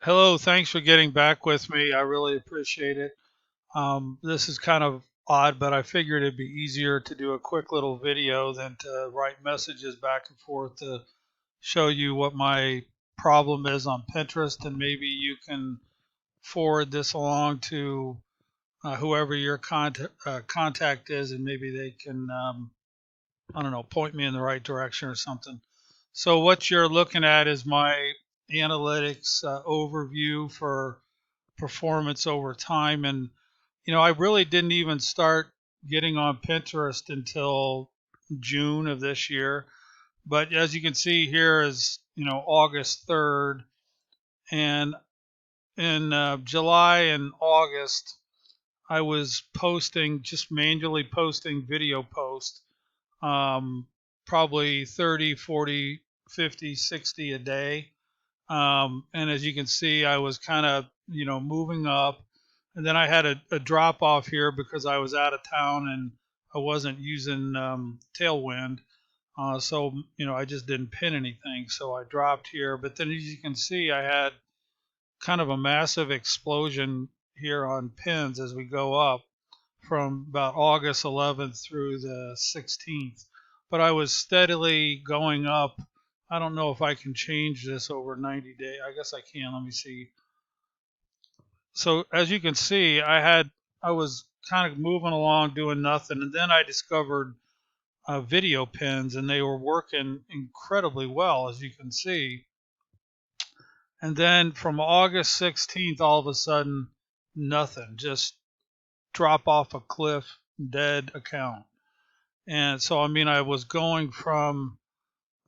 Hello, thanks for getting back with me. I really appreciate it. This is kind of odd, but I figured it'd be easier to do a quick little video than to write messages back and forth to show you what my problem is on Pinterest, and maybe you can forward this along to whoever your contact is, and maybe they can, I don't know, point me in the right direction or something. So what you're looking at is my analytics overview for performance over time. And, I really didn't even start getting on Pinterest until June of this year. But as you can see here is, August 3rd. And in July and August, I was posting, just manually posting video posts, um, probably 30, 40, 50, 60 a day. And as you can see, I was kind of, moving up. And then I had a drop off here because I was out of town and I wasn't using Tailwind. So, I just didn't pin anything. So I dropped here. But then as you can see, I had kind of a massive explosion here on pins as we go up from about August 11th through the 16th. But I was steadily going up. I don't know if I can change this over 90 days. I guess I can. Let me see. So as you can see, I was kind of moving along doing nothing, and then I discovered video pins, and they were working incredibly well, as you can see. And then from August 16th, all of a sudden, nothing, just drop off a cliff, dead account. And so, I mean, I was going from,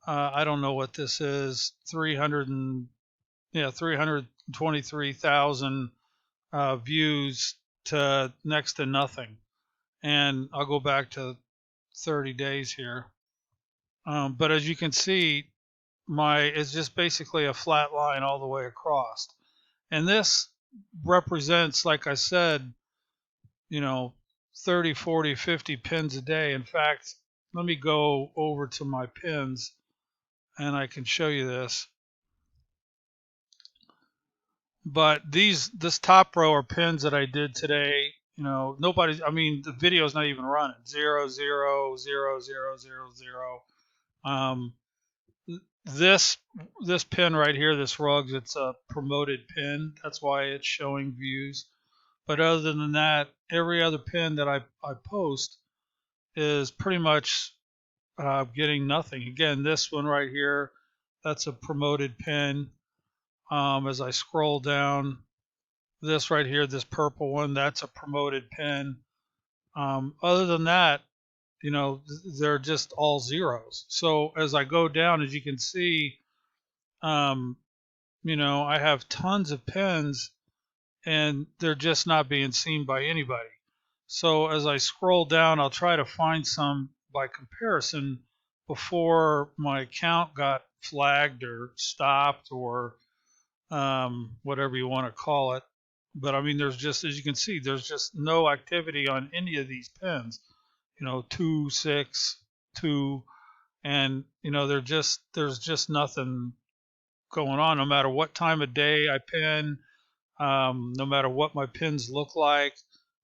I don't know what this is, 323,000 views to next to nothing. And I'll go back to 30 days here. But as you can see, it's just basically a flat line all the way across. And this represents, like I said, you know, 30, 40, 50 pins a day. In fact, let me go over to my pins and I can show you this. But this top row are pins that I did today. I mean, the video's not even running. 0, 0, 0, 0, 0, 0, 0. Um, this pin right here, this rugs, it's a promoted pin. That's why it's showing views. But other than that, every other pin that I post is pretty much getting nothing. Again, this one right here, that's a promoted pin. As I scroll down, this right here, this purple one, that's a promoted pin. Other than that, they're just all zeros. So as I go down, as you can see, um, I have tons of pins and they're just not being seen by anybody. So as I scroll down, I'll try to find some by comparison before my account got flagged or stopped or whatever you want to call it. But I mean, there's just, as you can see, there's just no activity on any of these pins. 2, 6, 2, and there's just nothing going on. No matter what time of day I pin, no matter what my pins look like,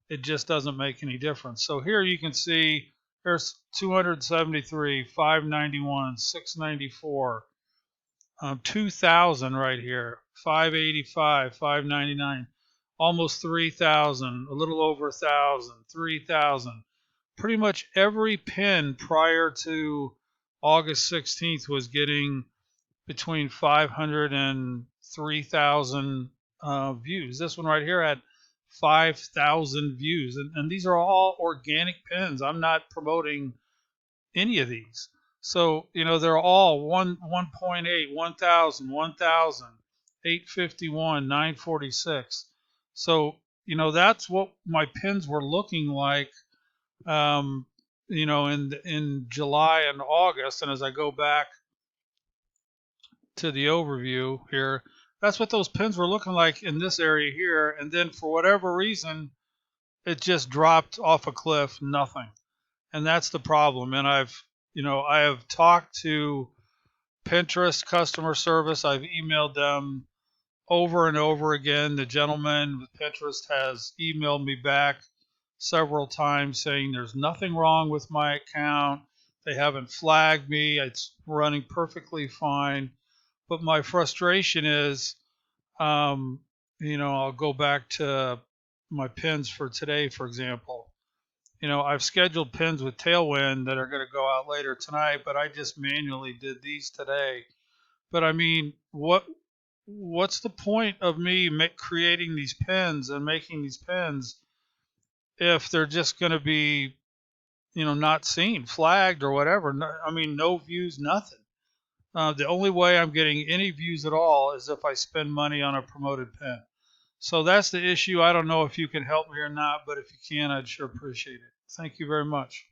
it just doesn't make any difference. So here you can see there's 273, 591, 694, 2,000 right here, 585, 599, almost 3,000, a little over 1,000, 3,000. Pretty much every pin prior to August 16th was getting between 500 and 3,000 views. This one right here had 5,000 views, and these are all organic pins. I'm not promoting any of these. So, they're all 1.8, 1,000, 1,000, 851, 946. So, that's what my pins were looking like, in July and August. And as I go back to the overview here, that's what those pins were looking like in this area here. And then for whatever reason, it just dropped off a cliff, nothing. And that's the problem. And I have talked to Pinterest customer service. I've emailed them over and over again, the gentleman with Pinterest has emailed me back several times saying there's nothing wrong with my account. They haven't flagged me. It's running perfectly fine. But my frustration is, um, I'll go back to my pins for today, for example. I've scheduled pins with Tailwind that are going to go out later tonight, but I just manually did these today. But I mean, what's the point of me creating these pins and making these pins if they're just going to be, not seen, flagged or whatever? No, I mean, no views, nothing. The only way I'm getting any views at all is if I spend money on a promoted pin. So that's the issue. I don't know if you can help me or not, but if you can, I'd sure appreciate it. Thank you very much.